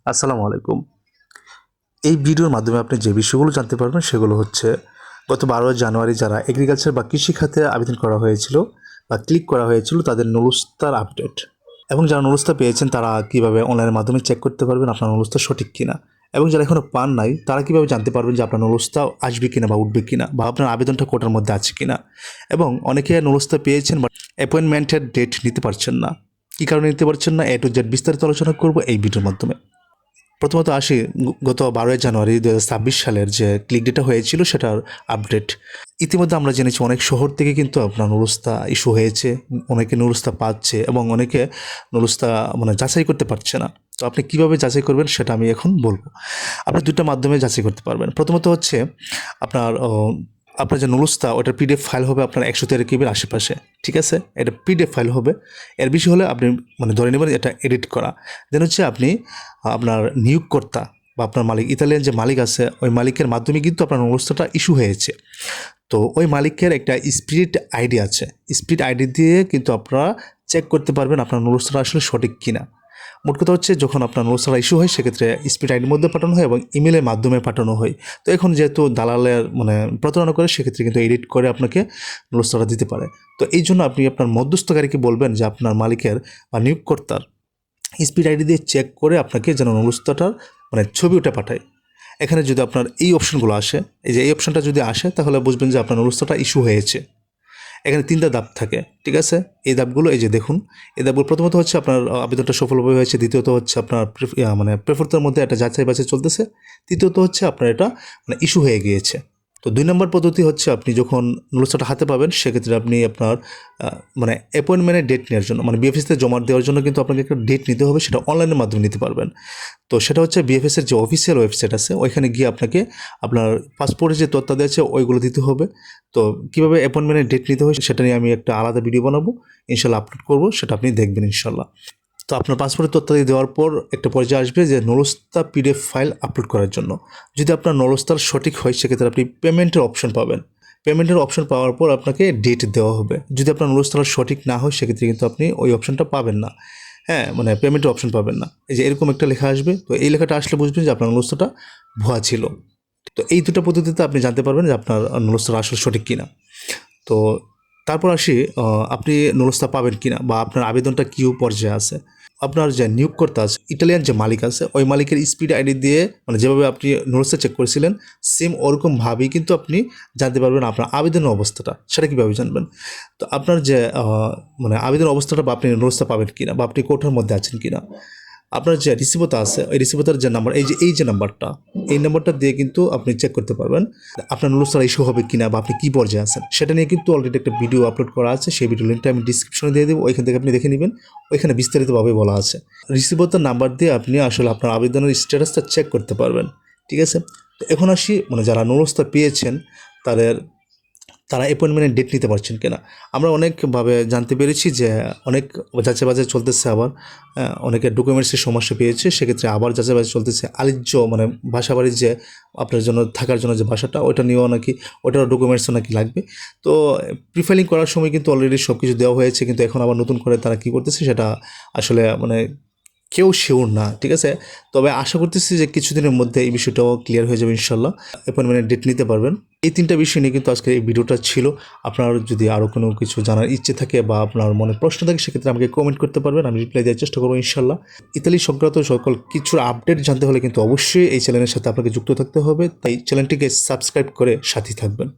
আসসালামু আলাইকুম। এই ভিডিওর মাধ্যমে আপনি যে বিষয়গুলো জানতে পারবেন সেগুলো হচ্ছে গত 12 জানুয়ারি যারা এগ্রিকালচার বা কৃষি খাতে আবেদন করা হয়েছিল বা ক্লিক করা হয়েছিল তাদের নুলুস্তার আপডেট এবং যারা নুলুস্তা পেয়েছেন তারা কীভাবে অনলাইনের মাধ্যমে চেক করতে পারবেন আপনার নুলুস্তা সঠিক কিনা এবং যারা এখনও পান নাই তারা কীভাবে জানতে পারবেন যে আপনার নুলুস্তা আসবে কিনা বা উঠবে কিনা বা আপনার আবেদনটা কোটার মধ্যে আছে কিনা এবং অনেকে নুলুস্তা পেয়েছেন বা অ্যাপয়েন্টমেন্টের ডেট নিতে পারছেন না। কী কারণে নিতে পারছেন না, A to Z বিস্তারিত আলোচনা করব এই ভিডিওর মাধ্যমে। প্রথমত আসি গত 12 জানুয়ারি 2026 সালের যে ক্লিক ডেটা হয়েছিল সেটার আপডেট। ইতিমধ্যে আমরা জেনেছি অনেক শহর থেকে কিন্তু আপনার নুলুস্তা ইস্যু হয়েছে, অনেকে নুলুস্তা পাচ্ছে এবং অনেকে নুলুস্তা যাচাই করতে পারছে না। তো আপনি কীভাবে যাচাই করবেন সেটা আমি এখন বলবো। আপনি দুটো মাধ্যমে যাচাই করতে পারবেন। প্রথমত হচ্ছে আপনার আপনার যে নুলুস্তা ওটার পিডিএফ ফাইল হবে আপনার 113 কেবির আশেপাশে, ঠিক আছে? এটা পিডিএফ ফাইল হবে। এর বেশি হলে আপনি ধরে নেবেন এটা এডিট করা। দেন হচ্ছে আপনি আপনার নিয়োগকর্তা বা আপনার মালিক, ইতালিয়ান যে মালিক আছে ওই মালিকের মাধ্যমে কিন্তু আপনার নুলুস্তাটা ইস্যু হয়েছে। তো ওই মালিকের একটা স্পিরিট আইডি আছে, স্পিরিট আইডি দিয়ে কিন্তু আপনারা চেক করতে পারবেন আপনার নুলুস্তাটা আসলে সঠিক কিনা। মোট কথা হচ্ছে যখন আপনার নুলুস্তা ইস্যু হয় সেক্ষেত্রে স্পিড আইডির মধ্যে পাঠানো হয় এবং ইমেলের মাধ্যমে পাঠানো হয়। তো এখন যেহেতু দালালের প্রতারণা করে সেক্ষেত্রে কিন্তু এডিট করে আপনাকে নুলুস্তাটা দিতে পারে। তো এই জন্য আপনি আপনার মধ্যস্থকারীকে বলবেন যে আপনার মালিকের বা নিয়োগকর্তার স্পিড আইডি দিয়ে চেক করে আপনাকে যেন নুলুস্তাটার ছবি ওটা পাঠায়। এখানে যদি আপনার এই অপশনগুলো আসে, এই যে এই অপশনটা যদি আসে তাহলে বুঝবেন যে আপনার নুলুস্তাটা ইস্যু হয়েছে। এখানে 3টা ধাপ থাকে, ঠিক আছে? এই ধাপগুলো এই যে দেখুন, এই ধাপগুলো প্রথমত হচ্ছে আপনার আবেদনটা সফলভাবে হয়েছে, দ্বিতীয়ত হচ্ছে আপনার প্রেফারদের মধ্যে একটা যাচাই বাছাই চলতেছে, তৃতীয়ত হচ্ছে আপনার এটা ইস্যু হয়ে গিয়েছে। তো 2 নম্বর পদ্ধতি হচ্ছে আপনি যখন নুলুস্তাটা হাতে পাবেন সেক্ষেত্রে আপনি আপনার অ্যাপয়েন্টমেন্টের ডেট নেওয়ার জন্য বিএফএসতে জমা দেওয়ার জন্য কিন্তু আপনাকে একটা ডেট নিতে হবে, সেটা অনলাইনের মাধ্যমে নিতে পারবেন। তো সেটা হচ্ছে বিএফএসের যে অফিসিয়াল ওয়েবসাইট আছে ওইখানে গিয়ে আপনাকে আপনার পাসপোর্টের যে তথ্যাদি আছে ওইগুলো দিতে হবে। তো কীভাবে অ্যাপয়েন্টমেন্টের ডেট নিতে হয় সেটা নিয়ে আমি একটা আলাদা ভিডিও বানাবো, ইনশাল্লাহ আপলোড করবো, সেটা আপনি দেখবেন ইনশাল্লাহ। তো আপনার পাসপোর্টের তথ্যাদি দেওয়ার পর একটা পর্যায়ে আসবে যে নুলুস্তা পিডিএফ ফাইল আপলোড করার জন্য। যদি আপনার নুলুস্তার সঠিক হয় সেক্ষেত্রে আপনি পেমেন্টের অপশন পাবেন। পেমেন্টের অপশন পাওয়ার পর আপনাকে ডেট দেওয়া হবে। যদি আপনার নুলুস্তার সঠিক না হয় সেক্ষেত্রে কিন্তু আপনি ওই অপশনটা পাবেন না। হ্যাঁ, পেমেন্টের অপশন পাবেন না। এই যে এরকম একটা লেখা আসবে, তো এই লেখাটা আসলে বুঝবেন যে আপনার নুলুস্তাটা ভুয়া ছিল। তো এই দুটো পদ্ধতিতে আপনি জানতে পারবেন যে আপনার নুলুস্তাটা আসলে সঠিক কিনা। তো তারপর আসি আপনি নুলুস্তা পাবেন কিনা বা আপনার আবেদনটা কী পর্যায়ে আছে। আপনার যে নিয়োগকর্তা আছে, ইটালিয়ান যে মালিক আছে ওই মালিকের স্পিড আইডি দিয়ে যেভাবে আপনি নুলুস্তা চেক করেছিলেন সেম ওরকমভাবেই কিন্তু আপনি জানতে পারবেন আপনার আবেদনের অবস্থাটা। সেটা কীভাবে জানবেন? তো আপনার যে আবেদনের অবস্থাটা বা আপনি নুলুস্তা পাবেন কিনা বা আপনি কোটার মধ্যে আছেন কিনা, আপনার যে রিসিভতা আছে ওই রিসিভতার যে নাম্বার, এই যে নাম্বারটা, এই নাম্বারটা দিয়ে কিন্তু আপনি চেক করতে পারবেন আপনার নুলুস্তার ইস্যু হবে কিনা বা আপনি কী পর্যায়ে আছেন। সেটা নিয়ে কিন্তু অলরেডি একটা ভিডিও আপলোড করা আছে, সেই ভিডিও লিঙ্কটা আমি ডিসক্রিপশনে দিয়ে দেবো, ওইখান থেকে আপনি দেখে নেবেন। ওইখানে বিস্তারিতভাবে বলা আছে। রিসিভতার নাম্বার দিয়ে আপনি আসলে আপনার আবেদনের স্ট্যাটাসটা চেক করতে পারবেন, ঠিক আছে? তো এখন আসি যারা নুলুস্তা পেয়েছেন তারা অ্যাপয়েন্টমেন্টের ডেট নিতে পারছেন কিনা। আমরা অনেকভাবে জানতে পেরেছি যে অনেক যাচাই বাছাই চলতেছে, আবার অনেকে ডকুমেন্টসের সমস্যা পেয়েছে, সেক্ষেত্রে আবার যাচাই বাছাই চলতেছে। আলিজ্য বাসা বাড়ির যে আপনার জন্য থাকার জন্য যে বাসাটা ওটা নিয়েও নাকি ওটারও ডকুমেন্টসও নাকি লাগবে। তো প্রিফাইলিং করার সময় কিন্তু অলরেডি সব কিছু দেওয়া হয়েছে, কিন্তু এখন আবার নতুন করে তারা কী করতেছে সেটা আসলে কেউ শিওর না, ঠিক আছে? তবে আশা করতেছি যে কিছুদিনের মধ্যে এই বিষয়টাও ক্লিয়ার হয়ে যাবে ইনশাল্লাহ, অ্যাপয়েন্টমেন্টের ডেট নিতে পারবেন। এই 3টা বিষয় নিয়ে কিন্তু আজকের এই ভিডিওটা ছিল। আপনার যদি আরও কোনো কিছু জানার ইচ্ছে থাকে বা আপনার মনে প্রশ্ন থাকে সেক্ষেত্রে আমাকে কমেন্ট করতে পারবেন, আমি রিপ্লাই দেওয়ার চেষ্টা করবো ইনশাল্লাহ। ইতালি সংক্রান্ত সকল কিছুর আপডেট জানতে হলে কিন্তু অবশ্যই এই চ্যানেলের সাথে আপনাকে যুক্ত থাকতে হবে, তাই চ্যানেলটিকে সাবস্ক্রাইব করে সাথে থাকবেন।